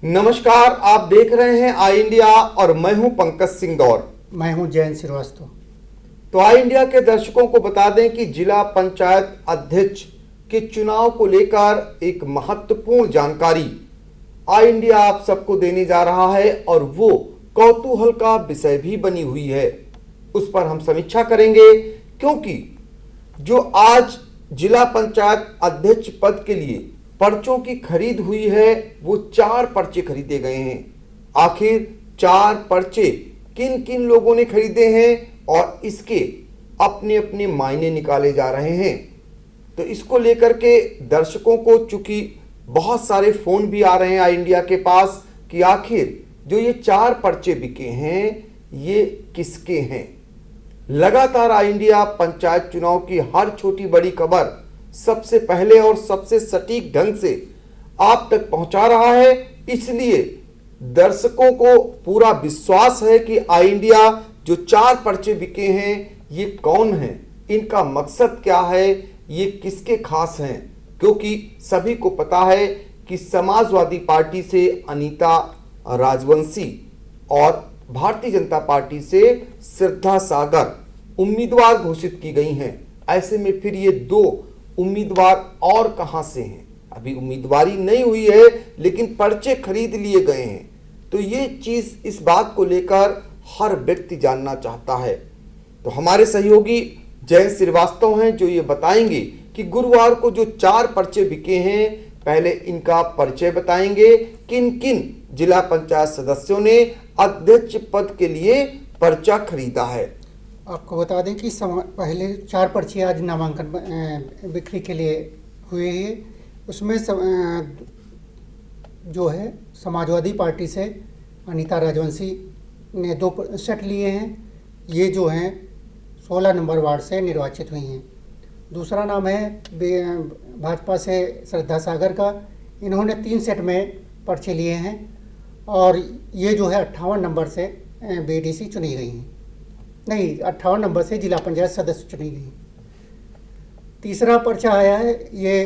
नमस्कार, आप देख रहे हैं आई इंडिया और मैं हूं पंकज सिंह दौर। मैं हूं जयंत श्रीवास्तव। तो आई इंडिया के दर्शकों को बता दें कि जिला पंचायत अध्यक्ष के चुनाव को लेकर एक महत्वपूर्ण जानकारी आई इंडिया आप सबको देने जा रहा है और वो कौतूहल का विषय भी बनी हुई है। उस पर हम समीक्षा करेंगे क्योंकि जो आज जिला पंचायत अध्यक्ष पद के लिए पर्चों की खरीद हुई है वो 4 पर्चे खरीदे गए हैं। आखिर 4 पर्चे किन किन लोगों ने खरीदे हैं और इसके अपने अपने मायने निकाले जा रहे हैं। तो इसको लेकर के दर्शकों को चूंकि बहुत सारे फोन भी आ रहे हैं आई इंडिया के पास कि आखिर जो ये 4 पर्चे बिके हैं ये किसके हैं। लगातार आई इंडिया पंचायत चुनाव की हर छोटी बड़ी खबर सबसे पहले और सबसे सटीक ढंग से आप तक पहुंचा रहा है, इसलिए दर्शकों को पूरा विश्वास है कि आई इंडिया जो 4 पर्चे बिके हैं ये कौन हैं, इनका मकसद क्या है, ये किसके खास हैं। क्योंकि सभी को पता है कि समाजवादी पार्टी से अनीता राजवंशी और भारतीय जनता पार्टी से श्रद्धा सागर उम्मीदवार घोषित की गई हैं। ऐसे में फिर ये 2 उम्मीदवार और कहां से हैं। अभी उम्मीदवारी नहीं हुई है लेकिन पर्चे खरीद लिए गए हैं। तो ये चीज इस बात को लेकर हर व्यक्ति जानना चाहता है। तो हमारे सहयोगी जयंत श्रीवास्तव हैं जो ये बताएंगे कि गुरुवार को जो 4 पर्चे बिके हैं, पहले इनका परिचय बताएंगे। किन किन जिला पंचायत सदस्यों ने अध्यक्ष पद के लिए पर्चा खरीदा है। आपको बता दें कि पहले 4 पर्चे आज नामांकन बिक्री के लिए हुए हैं। उसमें जो है समाजवादी पार्टी से अनीता राजवंशी ने 2 सेट लिए हैं। ये जो हैं 16 नंबर वार्ड से निर्वाचित हुई हैं। दूसरा नाम है भाजपा से श्रद्धा सागर का, इन्होंने 3 सेट में पर्चे लिए हैं और ये जो है 58 नंबर से बीडीसी चुनी गई हैं, नहीं 58 नंबर से जिला पंचायत सदस्य चुनी गई। तीसरा पर्चा आया है ये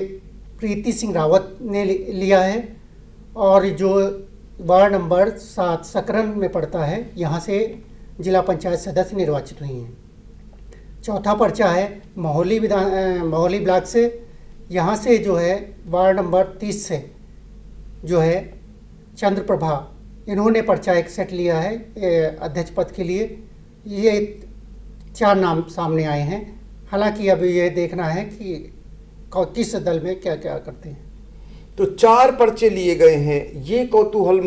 प्रीति सिंह रावत ने लिया है और जो वार्ड नंबर 7 सकरन में पड़ता है, यहाँ से जिला पंचायत सदस्य निर्वाचित हुई हैं। चौथा पर्चा है मोहाली ब्लॉक से, यहाँ से जो है वार्ड नंबर 30 से जो है चंद्र प्रभा, इन्होंने पर्चा 1 सेट लिया है अध्यक्ष पद के लिए। ये 4 नाम सामने आए हैं। हालांकि अभी ये देखना है कि किस दल में क्या क्या करते हैं। तो 4 पर्चे लिए गए हैं। ये कौतूहल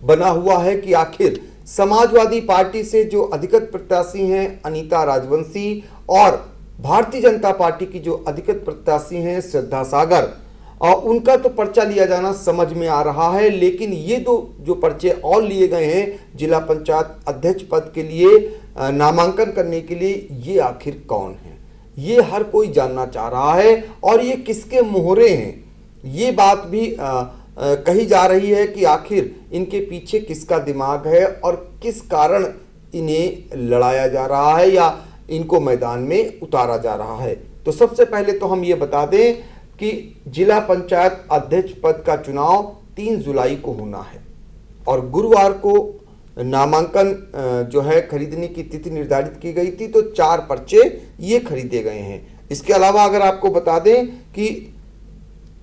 बना हुआ है कि आखिर समाजवादी पार्टी से जो अधिकृत प्रत्याशी हैं अनीता राजवंशी और भारतीय जनता पार्टी की जो अधिकृत प्रत्याशी हैं श्रद्धा सागर, और उनका तो पर्चा लिया जाना समझ में आ रहा है, लेकिन ये 2 जो पर्चे और लिए गए हैं जिला पंचायत अध्यक्ष पद के लिए नामांकन करने के लिए, ये आखिर कौन है, ये हर कोई जानना चाह रहा है। और ये किसके मोहरे हैं, ये बात भी कही जा रही है कि आखिर इनके पीछे किसका दिमाग है और किस कारण इन्हें लड़ाया जा रहा है या इनको मैदान में उतारा जा रहा है। तो सबसे पहले तो हम ये बता दें कि जिला पंचायत अध्यक्ष पद का चुनाव 3 जुलाई को होना है और गुरुवार को नामांकन जो है खरीदने की तिथि निर्धारित की गई थी। तो 4 पर्चे ये खरीदे गए हैं। इसके अलावा अगर आपको बता दें कि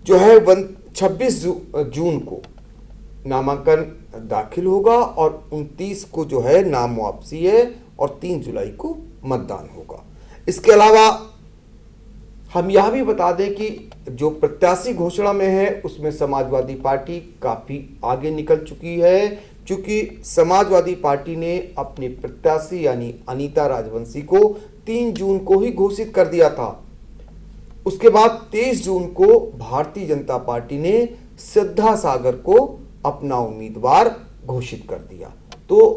जो है 26 जून को नामांकन दाखिल होगा और 29 को जो है नाम वापसी है और 3 जुलाई को मतदान होगा। इसके अलावा हम यह भी बता दें कि जो प्रत्याशी घोषणा में है उसमें समाजवादी पार्टी काफी आगे निकल चुकी है, क्योंकि समाजवादी पार्टी ने अपने प्रत्याशी यानी अनीता राजवंशी को 3 जून को ही घोषित कर दिया था। उसके बाद 23 जून को भारतीय जनता पार्टी ने श्रद्धा सागर को अपना उम्मीदवार घोषित कर दिया। तो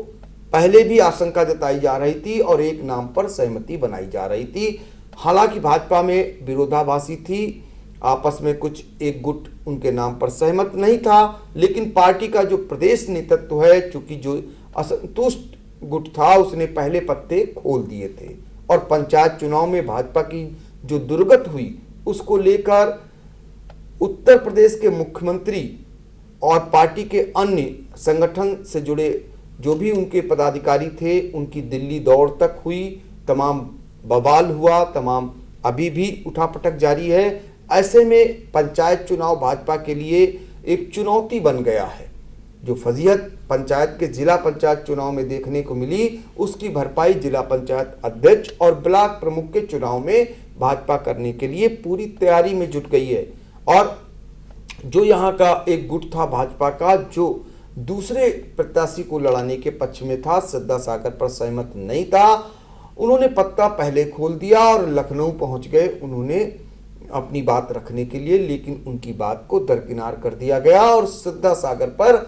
पहले भी आशंका जताई जा रही थी और एक नाम पर सहमति बनाई जा रही थी। हालांकि भाजपा में विरोधाभासी थी, आपस में कुछ एक गुट उनके नाम पर सहमत नहीं था, लेकिन पार्टी का जो प्रदेश नेतृत्व है, चूंकि जो असंतुष्ट गुट था उसने पहले पत्ते खोल दिए थे और पंचायत चुनाव में भाजपा की जो दुर्गत हुई उसको लेकर उत्तर प्रदेश के मुख्यमंत्री और पार्टी के अन्य संगठन से जुड़े जो भी उनके पदाधिकारी थे उनकी दिल्ली दौड़ तक हुई, तमाम बवाल हुआ, तमाम अभी भी उठापटक जारी है। ऐसे में पंचायत चुनाव भाजपा के लिए एक चुनौती बन गया है। जो फजीहत पंचायत के जिला पंचायत चुनाव में देखने को मिली, उसकी भरपाई जिला पंचायत अध्यक्ष और ब्लॉक प्रमुख के चुनाव में भाजपा करने के लिए पूरी तैयारी में जुट गई है। और जो यहाँ का एक गुट था भाजपा का, जो दूसरे प्रत्याशी को लड़ाने के पक्ष में था, श्रद्धा सागर पर सहमत नहीं था, उन्होंने पत्ता पहले खोल दिया और लखनऊ पहुंच गए उन्होंने अपनी बात रखने के लिए, लेकिन उनकी बात को दरकिनार कर दिया गया और श्रद्धा सागर पर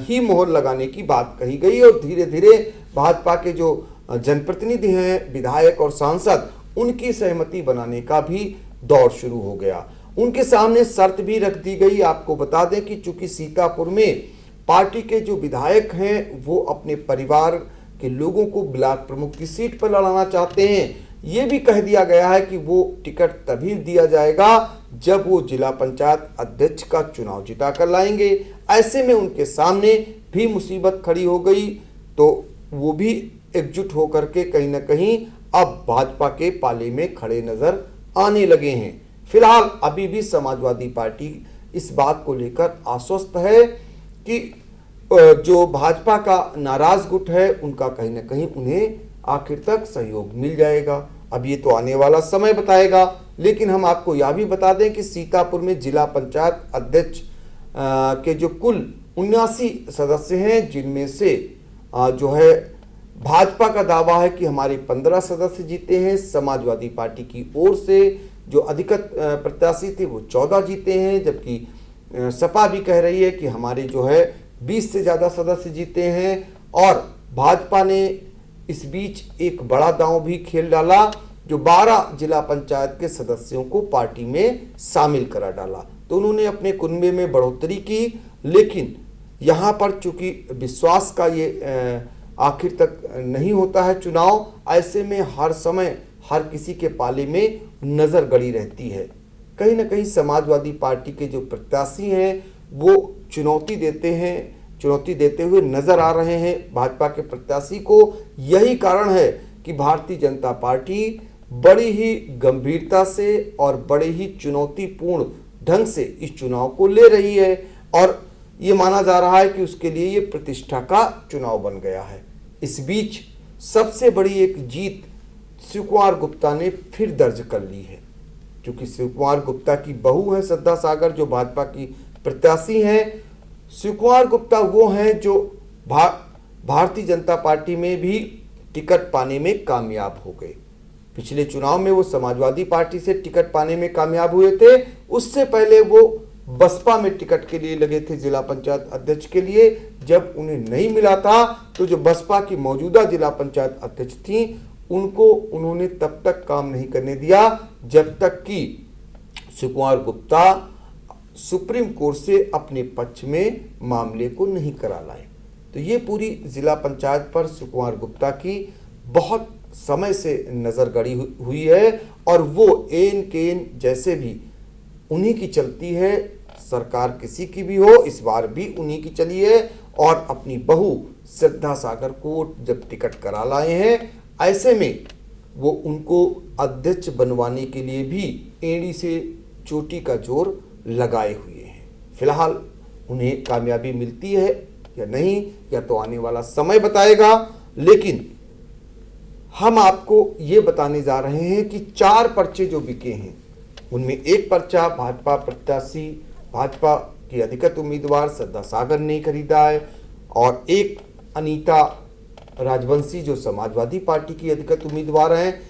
ही मोहर लगाने की बात कही गई। और धीरे धीरे भाजपा के जो जनप्रतिनिधि हैं, विधायक और सांसद, उनकी सहमति बनाने का भी दौर शुरू हो गया। उनके सामने शर्त भी रख दी गई। आपको बता दें कि चूंकि सीतापुर में पार्टी के जो विधायक हैं वो अपने परिवार के लोगों को ब्लॉक प्रमुख की सीट पर लड़ाना चाहते हैं, ये भी कह दिया गया है कि वो टिकट तभी दिया जाएगा जब वो जिला पंचायत अध्यक्ष का चुनाव जिता कर लाएंगे। ऐसे में उनके सामने भी मुसीबत खड़ी हो गई, तो वो भी एकजुट होकर के कहीं ना कहीं अब भाजपा के पाले में खड़े नजर आने लगे हैं। फिलहाल अभी भी समाजवादी पार्टी इस बात को लेकर आश्वस्त है कि जो भाजपा का नाराज गुट है उनका कहीं ना कहीं उन्हें आखिर तक सहयोग मिल जाएगा। अब ये तो आने वाला समय बताएगा, लेकिन हम आपको यह भी बता दें कि सीतापुर में जिला पंचायत अध्यक्ष के जो कुल 79 सदस्य हैं, जिनमें से जो है भाजपा का दावा है कि हमारे 15 सदस्य जीते हैं। समाजवादी पार्टी की ओर से जो अधिकृत प्रत्याशी थे वो 14 जीते हैं, जबकि सपा भी कह रही है कि हमारे जो है 20 से ज़्यादा सदस्य जीते हैं। और भाजपा ने इस बीच एक बड़ा दांव भी खेल डाला, जो 12 जिला पंचायत के सदस्यों को पार्टी में शामिल करा डाला। तो उन्होंने अपने कुनबे में बढ़ोतरी की, लेकिन यहाँ पर चूंकि विश्वास का ये आखिर तक नहीं होता है चुनाव, ऐसे में हर समय हर किसी के पाले में नज़र गड़ी रहती है। कहीं ना कहीं समाजवादी पार्टी के जो प्रत्याशी हैं वो चुनौती देते हुए नजर आ रहे हैं भाजपा के प्रत्याशी को। यही कारण है कि भारतीय जनता पार्टी बड़ी ही गंभीरता से और बड़े ही चुनौतीपूर्ण ढंग से इस चुनाव को ले रही है, और ये माना जा रहा है कि उसके लिए ये प्रतिष्ठा का चुनाव बन गया है। इस बीच सबसे बड़ी एक जीत शिव कुमार गुप्ता ने फिर दर्ज कर ली है, क्योंकि शिव कुमार गुप्ता की बहू है श्रद्धा सागर, जो भाजपा की प्रत्याशी हैं। शिव कुमार गुप्ता वो हैं जो भारतीय जनता पार्टी में भी टिकट पाने में कामयाब हो गए। पिछले चुनाव में वो समाजवादी पार्टी से टिकट पाने में कामयाब हुए थे, उससे पहले वो बसपा में टिकट के लिए लगे थे जिला पंचायत अध्यक्ष के लिए। जब उन्हें नहीं मिला था तो जो बसपा की मौजूदा जिला पंचायत अध्यक्ष थी उनको उन्होंने तब तक काम नहीं करने दिया जब तक कि शिव कुमार गुप्ता सुप्रीम कोर्ट से अपने पक्ष में मामले को नहीं करा लाए। तो ये पूरी जिला पंचायत पर शिव कुमार गुप्ता की बहुत समय से नज़र गड़ी हुई है, और वो एन केन जैसे भी उन्हीं की चलती है। सरकार किसी की भी हो, इस बार भी उन्हीं की चली है, और अपनी बहू श्रद्धा सागर को जब टिकट करा लाए हैं, ऐसे में वो उनको अध्यक्ष बनवाने के लिए भी एड़ी से चोटी का जोर लगाए हुए हैं। फिलहाल उन्हें कामयाबी मिलती है या नहीं, या तो आने वाला समय बताएगा, लेकिन हम आपको ये बताने जा रहे हैं कि 4 पर्चे जो बिके हैं उनमें एक पर्चा भाजपा प्रत्याशी, भाजपा की अधिकृत उम्मीदवार श्रद्धा सागर ने खरीदा है, और एक अनीता राजवंशी जो समाजवादी पार्टी की अधिकृत उम्मीदवार हैं।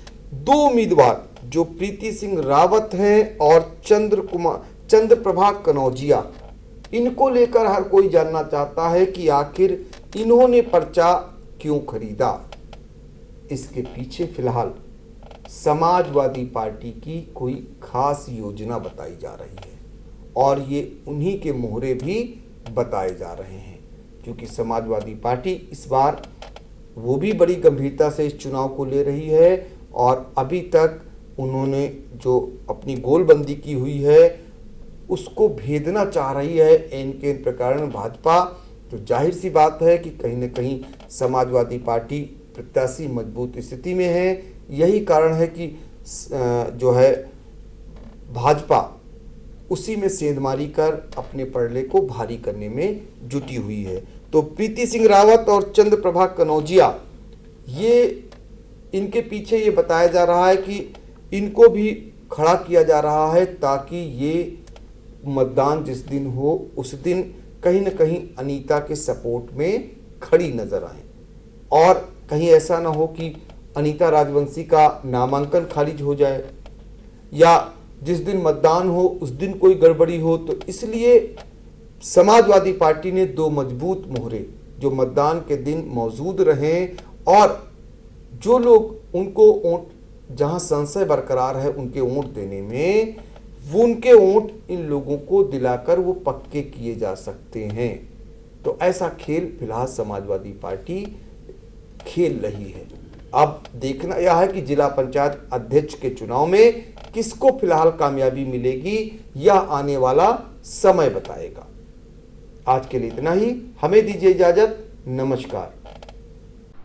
2 उम्मीदवार जो प्रीति सिंह रावत हैं और चंद्रप्रभा कनौजिया, इनको लेकर हर कोई जानना चाहता है कि आखिर इन्होंने पर्चा क्यों खरीदा। इसके पीछे फिलहाल समाजवादी पार्टी की कोई खास योजना बताई जा रही है, और ये उन्हीं के मोहरे भी बताए जा रहे हैं, क्योंकि समाजवादी पार्टी इस बार वो भी बड़ी गंभीरता से इस चुनाव को ले रही है, और अभी तक उन्होंने जो अपनी गोलबंदी की हुई है उसको भेदना चाह रही है एन के प्रकरण में भाजपा, तो जाहिर सी बात है कि कहीं न कहीं समाजवादी पार्टी प्रत्याशी मजबूत स्थिति में है। यही कारण है कि जो है भाजपा उसी में सेंधमारी कर अपने पड़ले को भारी करने में जुटी हुई है। तो प्रीति सिंह रावत और चंद्रप्रभा कनौजिया, ये इनके पीछे ये बताया जा रहा है कि इनको भी खड़ा किया जा रहा है ताकि ये मतदान जिस दिन हो उस दिन कहीं न कहीं अनीता के सपोर्ट में खड़ी नजर आए, और कहीं ऐसा ना हो कि अनीता राजवंशी का नामांकन खारिज हो जाए या जिस दिन मतदान हो उस दिन कोई गड़बड़ी हो। तो इसलिए समाजवादी पार्टी ने दो मजबूत मोहरे जो मतदान के दिन मौजूद रहें और जो लोग उनको वोट, जहां संशय बरकरार है उनके वोट देने में, वो उनके वोट इन लोगों को दिलाकर वो पक्के किए जा सकते हैं। तो ऐसा खेल फिलहाल समाजवादी पार्टी खेल रही है। अब देखना यह है कि जिला पंचायत अध्यक्ष के चुनाव में किसको फिलहाल कामयाबी मिलेगी, यह आने वाला समय बताएगा। आज के लिए इतना ही, हमें दीजिए इजाजत, नमस्कार।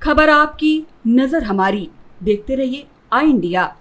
खबर आपकी, नजर हमारी, देखते रहिए आई इंडिया।